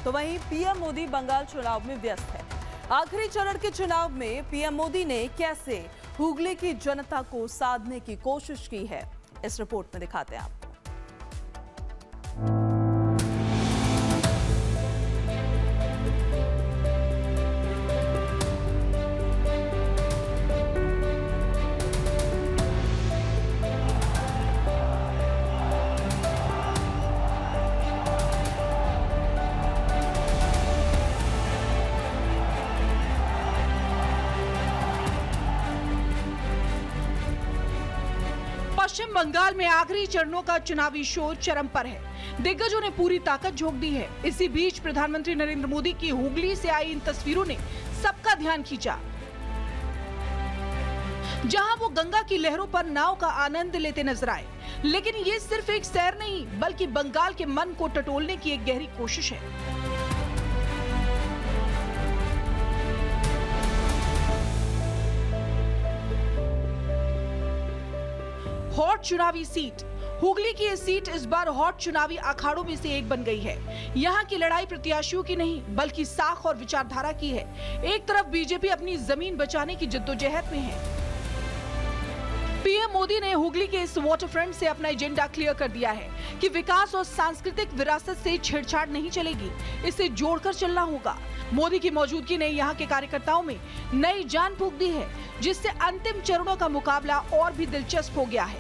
तो वहीं पीएम मोदी बंगाल चुनाव में व्यस्त है। आखिरी चरण के चुनाव में पीएम मोदी ने कैसे हुगली की जनता को साधने की कोशिश की है, इस रिपोर्ट में दिखाते हैं आपको। पश्चिम बंगाल में आखिरी चरणों का चुनावी शोर चरम पर है। दिग्गजों ने पूरी ताकत झोंक दी है। इसी बीच प्रधानमंत्री नरेंद्र मोदी की हुगली से आई इन तस्वीरों ने सबका ध्यान खींचा, जहां वो गंगा की लहरों पर नाव का आनंद लेते नजर आए। लेकिन ये सिर्फ एक सैर नहीं, बल्कि बंगाल के मन को टटोलने की एक गहरी कोशिश है। हॉट चुनावी सीट हुगली की ये सीट इस बार हॉट चुनावी अखाड़ों में से एक बन गई है। यहाँ की लड़ाई प्रत्याशियों की नहीं, बल्कि साख और विचारधारा की है। एक तरफ बीजेपी अपनी जमीन बचाने की जद्दोजहद में है। पीएम मोदी ने हुगली के इस वाटर फ्रंट से अपना एजेंडा क्लियर कर दिया है कि विकास और सांस्कृतिक विरासत से छेड़छाड़ नहीं चलेगी, इसे जोड़कर चलना होगा। मोदी की मौजूदगी ने यहाँ के कार्यकर्ताओं में नई जान फूंक दी है, जिससे अंतिम चरणों का मुकाबला और भी दिलचस्प हो गया है।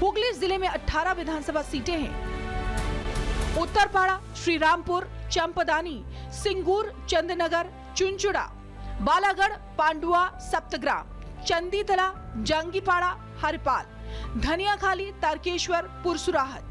हुगली जिले में 18 विधानसभा सीटें हैं। उत्तरपाड़ा, श्रीरामपुर, चंपदानी, सिंगूर, चंदनगर, चुनचुड़ा, बालागढ़, पांडुआ, सप्तग्राम, चंदीतला, जंगीपाड़ा, हरिपाल, धनियाखाली, तारकेश्वर, पुरसुराहट।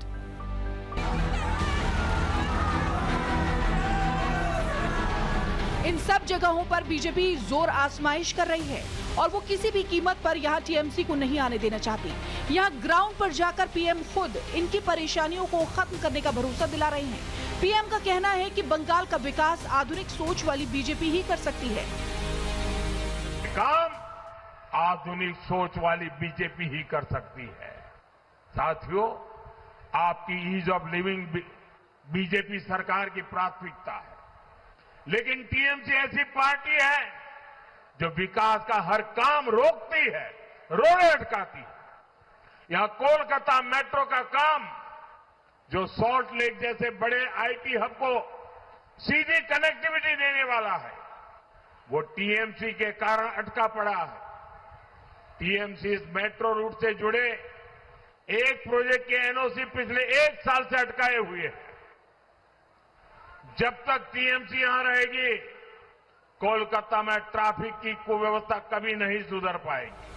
इन सब जगहों पर बीजेपी जोर आजमाइश कर रही है और वो किसी भी कीमत पर यहाँ टीएमसी को नहीं आने देना चाहती। यहाँ ग्राउंड पर जाकर पीएम खुद इनकी परेशानियों को खत्म करने का भरोसा दिला रहे हैं। पीएम का कहना है कि बंगाल का विकास आधुनिक सोच वाली बीजेपी ही कर सकती है। काम आधुनिक सोच वाली बीजेपी ही कर सकती है। साथियों, आपकी ईज ऑफ लिविंग बीजेपी सरकार की प्राथमिकता है, लेकिन टीएमसी ऐसी पार्टी है जो विकास का हर काम रोकती है, रोड़े अटकाती है। यहां कोलकाता मेट्रो का काम, जो सॉल्ट लेक जैसे बड़े आईटी हब को सीधी कनेक्टिविटी देने वाला है, वो टीएमसी के कारण अटका पड़ा है। टीएमसी इस मेट्रो रूट से जुड़े एक प्रोजेक्ट के एनओसी पिछले 1 साल से अटकाए हुए हैं। जब तक टीएमसी यहां रहेगी, कोलकाता में ट्रैफिक की कुव्यवस्था कभी नहीं सुधर पाएगी।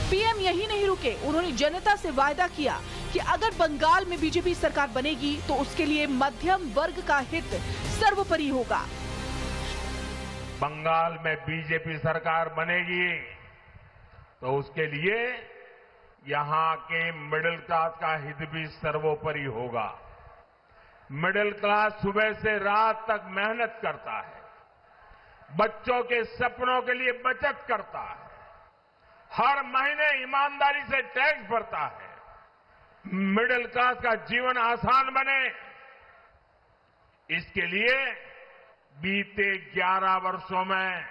पीएम यही नहीं रुके, उन्होंने जनता से वायदा किया कि अगर बंगाल में बीजेपी सरकार बनेगी तो उसके लिए मध्यम वर्ग का हित सर्वोपरि होगा। बंगाल में बीजेपी सरकार बनेगी तो उसके लिए यहां के मिडिल क्लास का हित भी सर्वोपरि होगा। मिडिल क्लास सुबह से रात तक मेहनत करता है, बच्चों के सपनों के लिए बचत करता है, हर महीने ईमानदारी से टैक्स भरता है। मिडिल क्लास का जीवन आसान बने, इसके लिए बीते 11 वर्षों में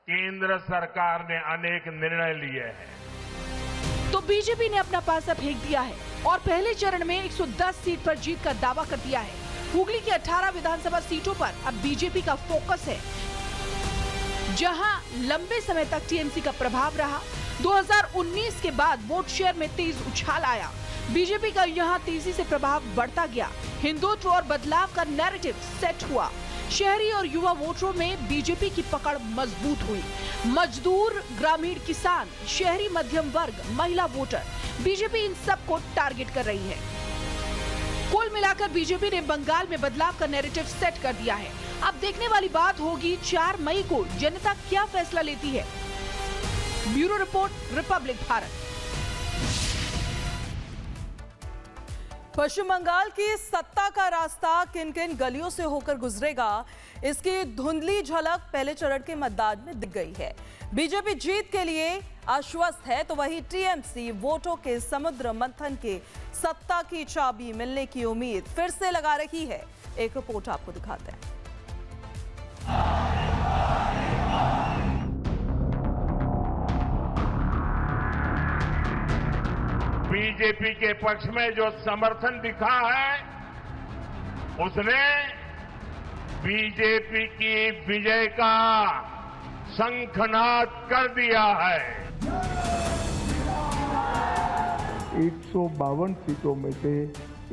केंद्र सरकार ने अनेक निर्णय लिए हैं। तो बीजेपी ने अपना पासा फेंक दिया है और पहले चरण में 110 सीट पर जीत का दावा कर दिया है। हुगली की 18 विधानसभा सीटों पर अब बीजेपी का फोकस है। जहां लंबे समय तक टीएमसी का प्रभाव रहा, 2019 के बाद वोट शेयर में तेज उछाल आया। बीजेपी का यहां तेजी से प्रभाव बढ़ता गया। हिंदुत्व और बदलाव का नैरेटिव सेट हुआ। शहरी और युवा वोटरों में बीजेपी की पकड़ मजबूत हुई। मजदूर, ग्रामीण किसान, शहरी मध्यम वर्ग, महिला वोटर, बीजेपी इन सबको टारगेट कर रही है। कुल मिलाकर बीजेपी ने बंगाल में बदलाव का नैरेटिव सेट कर दिया है। अब देखने वाली बात होगी 4 मई को जनता क्या फैसला लेती है। Bureau report, Republic Bharat. Paschim Bengal की सत्ता का रास्ता किन किन गलियों से होकर गुजरेगा, इसकी धुंधली झलक पहले चरण के मतदान में दिख गई है। बीजेपी जीत के लिए आश्वस्त है, तो वहीं टीएमसी वोटों के समुद्र मंथन के सत्ता की चाबी मिलने की उम्मीद फिर से लगा रही है। एक रिपोर्ट आपको दिखाते हैं। बीजेपी के पक्ष में जो समर्थन दिखा है, उसने बीजेपी की विजय का शंखनाद कर दिया है। 152 सीटों में से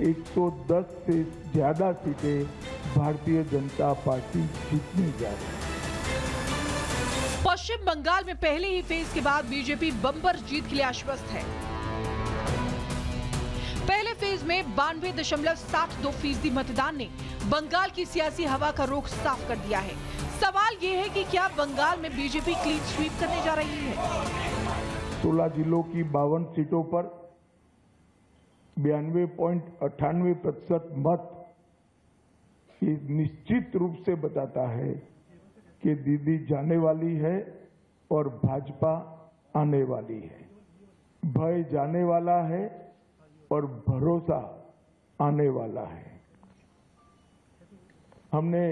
110 से ज्यादा सीटें भारतीय जनता पार्टी जीतने जा रही है। पश्चिम बंगाल में पहले ही फेज के बाद बीजेपी बम्पर जीत के लिए आश्वस्त है। पहले फेज में 92.72% मतदान ने बंगाल की सियासी हवा का रुख साफ कर दिया है। सवाल ये है कि क्या बंगाल में बीजेपी क्लीन स्वीप करने जा रही है? 16 जिलों की 52 सीटों पर 92.98% मत ये निश्चित रूप से बताता है कि दीदी जाने वाली है और भाजपा आने वाली है। भय जाने वाला है और भरोसा आने वाला है। हमने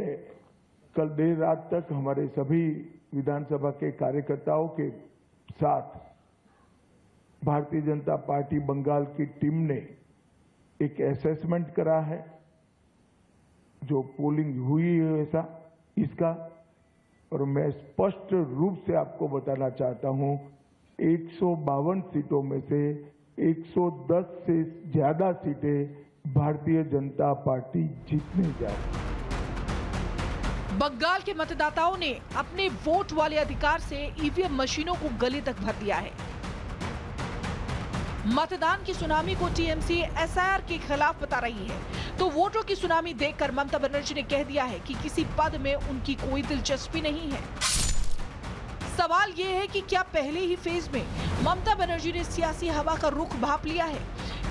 कल देर रात तक हमारे सभी विधानसभा के कार्यकर्ताओं के साथ भारतीय जनता पार्टी बंगाल की टीम ने एक असेसमेंट करा है, जो पोलिंग हुई है ऐसा इसका, और मैं स्पष्ट रूप से आपको बताना चाहता हूं, 152 सीटों में से 110 से ज्यादा सीटें भारतीय जनता पार्टी जीतने जा रही है। बंगाल के मतदाताओं ने अपने वोट वाले अधिकार से ईवीएम मशीनों को गले तक भर दिया है। मतदान की सुनामी को टीएमसी एसआईआर के खिलाफ बता रही है, तो वोटों की सुनामी देखकर ममता बनर्जी ने कह दिया है कि किसी पद में उनकी कोई दिलचस्पी नहीं है। सवाल ये है कि क्या पहले ही फेज में ममता बनर्जी ने सियासी हवा का रुख भांप लिया है?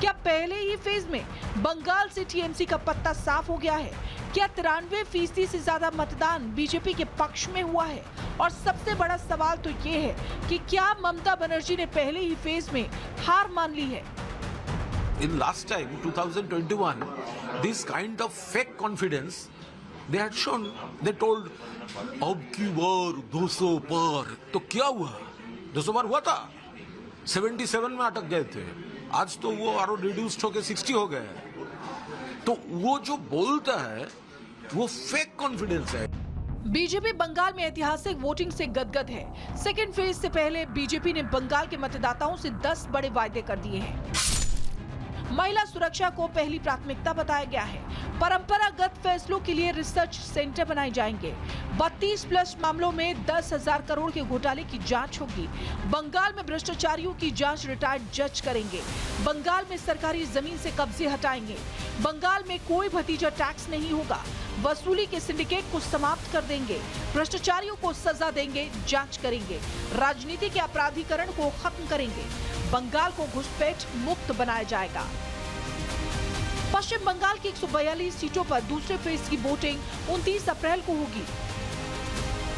क्या पहले ही फेज में बंगाल से टीएमसी का पत्ता साफ हो गया है? क्या 93% से ज्यादा मतदान बीजेपी के पक्ष में हुआ है? और सबसे बड़ा सवाल तो ये है कि क्या ममता बनर्जी ने पहले ही फेज में हार मान ली है? In last time, 2021, this kind of fake confidence they had shown. They told, अब की बार 200 पार। तो क्या हुआ? 200 पार हुआ था, 77 में अटक गए थे। आज तो वो और रिड्यूस्ड होकर 60 हो गए। तो वो जो बोलता है वो फेक कॉन्फिडेंस है। बीजेपी बंगाल में ऐतिहासिक वोटिंग से गदगद है। सेकेंड फेज से पहले बीजेपी ने बंगाल के मतदाताओं से 10 बड़े वायदे कर दिए हैं। महिला सुरक्षा को पहली प्राथमिकता बताया गया है। परंपरागत फैसलों के लिए रिसर्च सेंटर बनाए जाएंगे। 32+ मामलों में 10,000 करोड़ के घोटाले की जांच होगी। बंगाल में भ्रष्टाचारियों की जांच रिटायर्ड जज करेंगे। बंगाल में सरकारी जमीन से कब्जे हटाएंगे। बंगाल में कोई भतीजा टैक्स नहीं होगा। वसूली के सिंडिकेट को समाप्त कर देंगे। भ्रष्टाचारियों को सजा देंगे, जांच करेंगे। राजनीति के अपराधीकरण को खत्म करेंगे। बंगाल को घुसपैठ मुक्त बनाया जाएगा। पश्चिम बंगाल की 142 सीटों पर दूसरे फेज की वोटिंग 29 अप्रैल को होगी।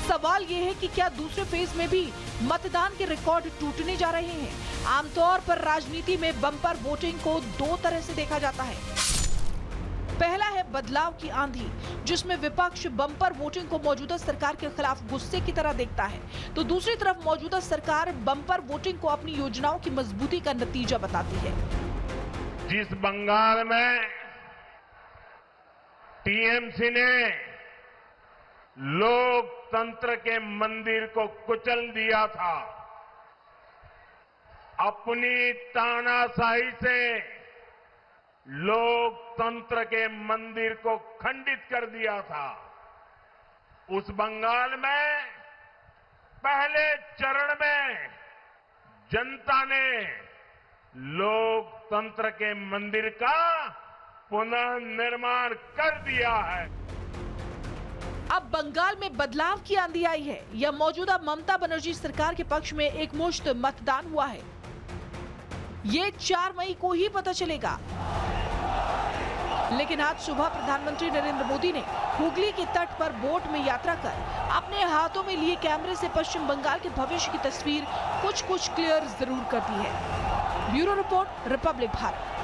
सवाल ये है कि क्या दूसरे फेज में भी मतदान के रिकॉर्ड टूटने जा रहे हैं? आमतौर पर राजनीति में बम्पर वोटिंग को दो तरह से देखा जाता है। पहला है बदलाव की आंधी, जिसमें विपक्ष बम्पर वोटिंग को मौजूदा सरकार के खिलाफ गुस्से की तरह देखता है, तो दूसरी तरफ मौजूदा सरकार बम्पर वोटिंग को अपनी योजनाओं की मजबूती का नतीजा बताती है। जिस बंगाल में टीएमसी ने लोकतंत्र के मंदिर को कुचल दिया था, अपनी तानाशाही से लोकतंत्र के मंदिर को खंडित कर दिया था, उस बंगाल में पहले चरण में जनता ने लोकतंत्र के मंदिर का पुनर्निर्माण कर दिया है। अब बंगाल में बदलाव की आंधी आई है या मौजूदा ममता बनर्जी सरकार के पक्ष में एक मुश्त मतदान हुआ है, ये 4 मई को ही पता चलेगा। लेकिन आज सुबह प्रधानमंत्री नरेंद्र मोदी ने हुगली के तट पर बोट में यात्रा कर अपने हाथों में लिए कैमरे से पश्चिम बंगाल के भविष्य की तस्वीर कुछ क्लियर जरूर कर दी है। Bureau report, Republic Bharat.